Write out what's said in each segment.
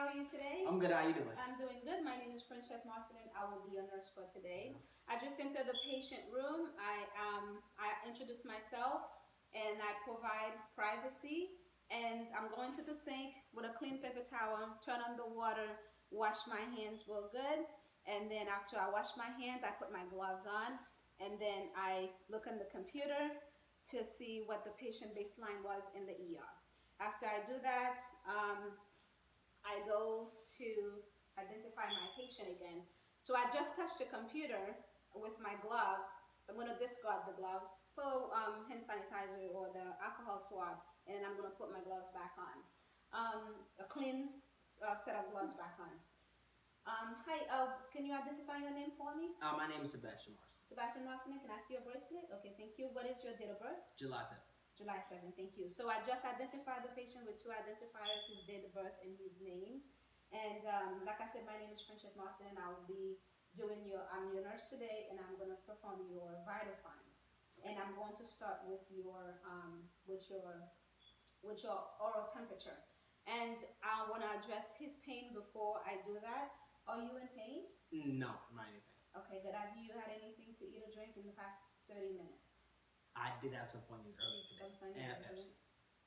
are you today? I'm good. How you doing? I'm doing good. My name is Franchette Marcelin. I will be your nurse for today. I just entered the patient room. I introduce myself and I provide privacy. And I'm going to the sink with a clean paper towel, turn on the water, wash my hands real good. And then after I wash my hands, I put my gloves on. And then I look on the computer to see what the patient baseline was in the ER. After I do that, I go to identify my patient again. So I just touched the computer with my gloves. So I'm going to discard the gloves, full hand sanitizer or the alcohol swab, and I'm going to put my gloves back on. A clean set of gloves back on. Hi, can you identify your name for me? My name is Sebastian Marshall. Sebastian Marcelin, can I see your bracelet? Okay, thank you. What is your date of birth? July 7th. July 7th, thank you. So I just identified the patient with two identifiers, his date of birth and his name. And like I said, my name is Franchette Marcelin, and I will be I'm your nurse today, and I'm going to perform your vital signs. And I'm going to start with your oral temperature. And I want to address his pain before I do that. Are you in pain? No, I'm not in pain. Okay, good. Have you had anything to eat or drink in the past 30 minutes? I did have some Funyuns earlier today. Some Funyuns and earlier? Pepsi.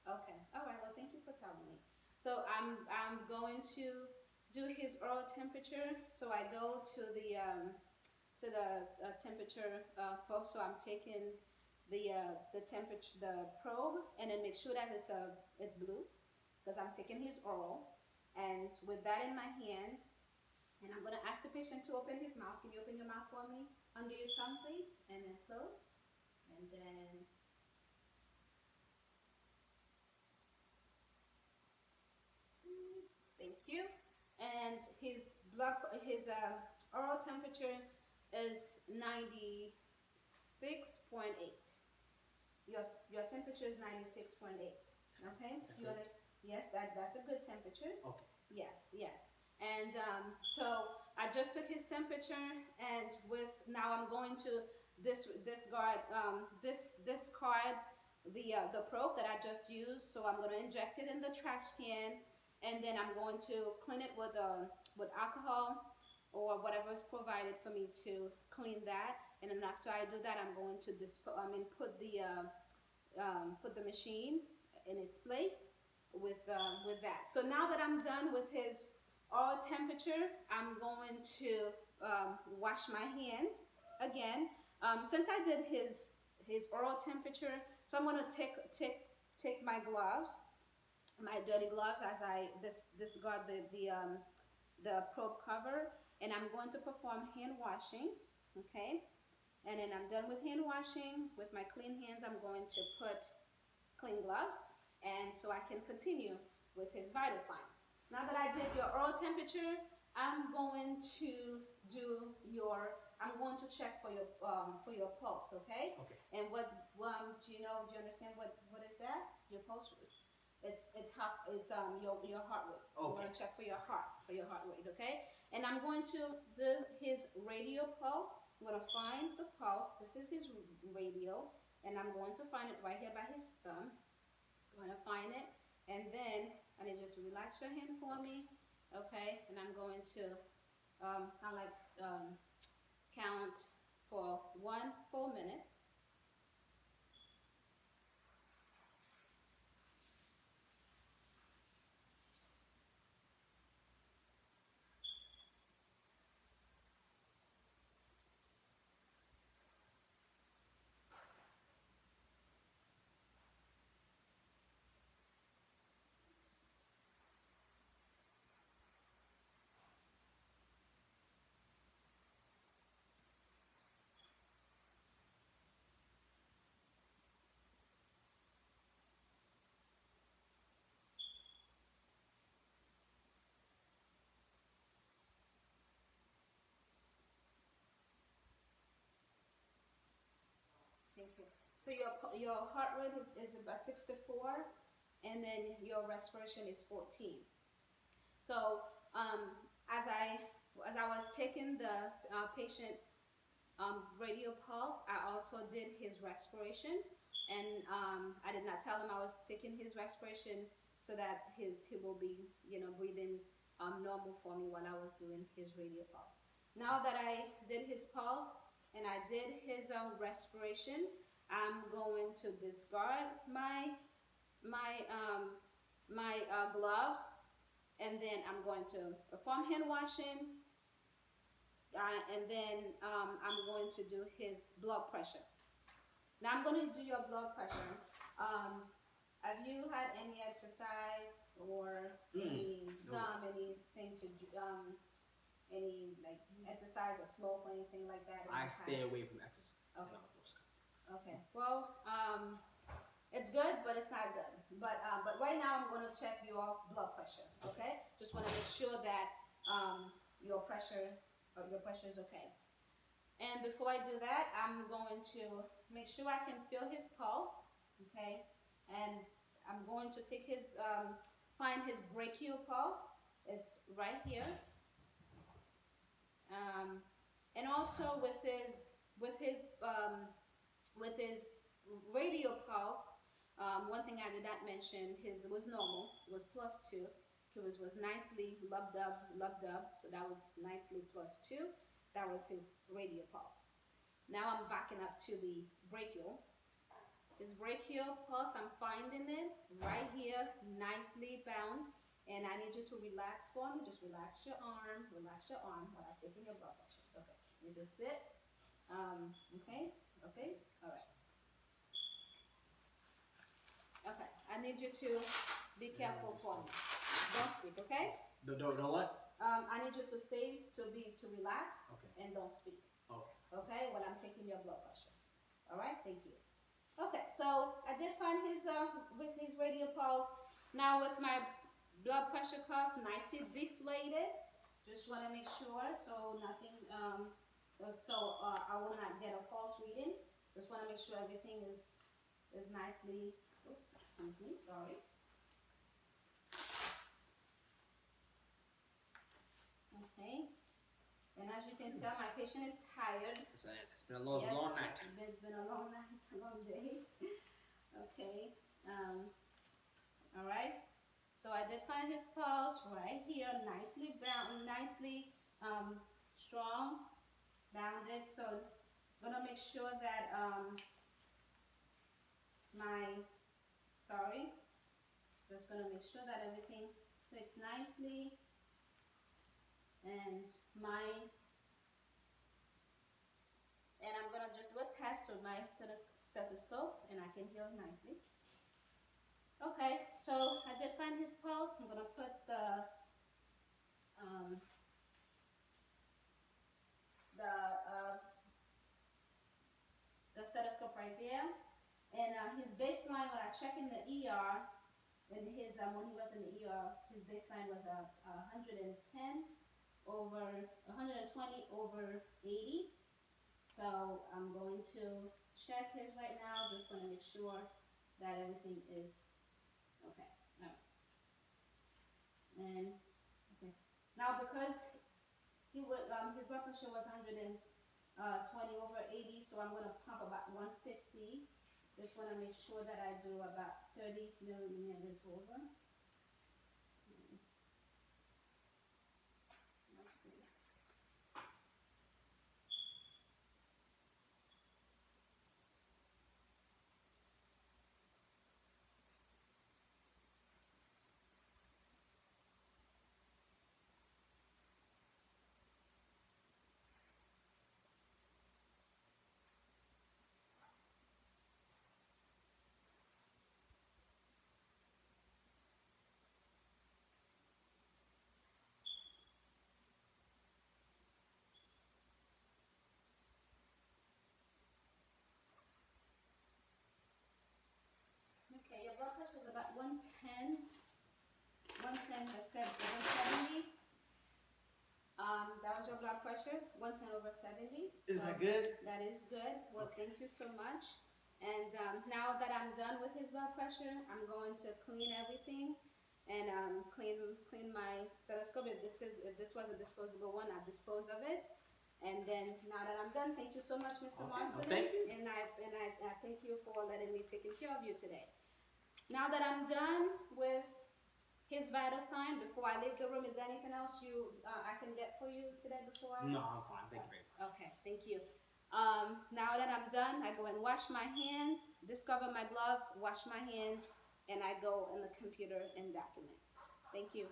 Okay. All right. Well, thank you for telling me. So I'm going to do his oral temperature. So I go to the temperature probe. So I'm taking the temperature, the probe, and then make sure that it's blue, because I'm taking his oral. And with that in my hand, and I'm going to ask the patient to open his mouth. Can you open your mouth for me? Under your tongue, please, and then close, and then. Thank you. And his oral temperature is 96.8. Your temperature is 96.8. Okay. Do you understand? Yes, that's a good temperature. Okay. Yes, yes. And so I just took his temperature, and now I'm going to discard the probe that I just used. So I'm going to inject it in the trash can, and then I'm going to clean it with alcohol or whatever is provided for me to clean that. And then after I do that, I'm going to put the machine in its place with that. So now that I'm done with his oral temperature, I'm going to wash my hands again. Since I did his oral temperature, so I'm going to take my gloves, my dirty gloves, as I discard the probe cover, and I'm going to perform hand washing. Okay, and then I'm done with hand washing. With my clean hands, I'm going to put clean gloves, and so I can continue with his vital signs. Now that I did your oral temperature, I'm going to check for your pulse, okay? Okay. And do you understand what is that? Your pulse. It's your heart rate. Okay. You want to check for your heart rate, okay? And I'm going to do his radial pulse. I'm going to find the pulse. This is his radial, and I'm going to find it right here by his thumb. I'm going to find it, and then I need you to relax your hand for me, okay? And I'm going to count for 1 full minute. Thank you. So your heart rate is about 64, and then your respiration is 14. So as I was taking the patient radial pulse, I also did his respiration, and I did not tell him I was taking his respiration so that he will be breathing normal for me while I was doing his radio pulse. Now that I did his pulse and I did his respiration, I'm going to discard my gloves, and then I'm going to perform hand washing, and then I'm going to do his blood pressure. Now I'm going to do your blood pressure. Have you had any exercise or any anything to any like exercise or smoke or anything like that? I stay away from exercise. Okay. And all those kind of things. Okay. Well, it's good, but it's not good. But right now I'm going to check your blood pressure. Okay. Just want to make sure that your pressure is okay. And before I do that, I'm going to make sure I can feel his pulse. Okay. And I'm going to take his find his brachial pulse. It's right here. And also with his radial pulse, one thing I did not mention, his was normal, was +2. His was nicely loved up, so that was nicely +2. That was his radial pulse. Now I'm backing up to the brachial. His brachial pulse, I'm finding it right here, nicely bound. And I need you to relax for me. Just relax your arm while I'm taking your blood pressure. Okay, you just sit. Okay, all right. Okay, I need you to be careful for me. Don't speak, okay? Don't what? I need you to to relax. Okay. And don't speak. Okay. Okay, while I'm taking your blood pressure. All right, thank you. Okay, so I did find his with his radial pulse. Now with my blood pressure cuff nicely deflated. Just want to make sure so nothing I will not get a false reading. Just want to make sure everything is nicely. Oops, excuse me, sorry. Okay. And as you can tell, my patient is tired. It's been a long night. It's been a long night, a long day. Okay. All right. So I did find his pulse right here, nicely bound, nicely strong, bounded. So I'm gonna make sure that just gonna make sure that everything sits nicely, and I'm gonna just do a test with my stethoscope, and I can hear nicely. Okay, so I did find his pulse. I'm gonna put the stethoscope right there, and his baseline when I check in the ER, when he was in the ER, his baseline was 110 over 120 over 80. So I'm going to check his right now. Just want to make sure that everything is okay. All right. And okay. Now because his blood pressure was 120 over 80, so I'm going to pump about 150. Just want to make sure that I do about 30 milliliters over. Okay, your blood pressure is about 110. 110 has said 170. That was your blood pressure, 110 over 70. Is that good? That is good. Well, Okay. thank you so much. And now that I'm done with his blood pressure, I'm going to clean everything and clean my stethoscope. If this was a disposable one, I'd dispose of it. And then now that I'm done, thank you so much, Mr. Marcelin. Thank you. And I thank you for letting me take care of you today. Now that I'm done with his vital sign before I leave the room. Is there anything else I can get for you today before I? No, I'm fine. Thank you very much. Okay, thank you. Now that I'm done, I go and wash my hands, discover my gloves, wash my hands, and I go in the computer and document. Thank you.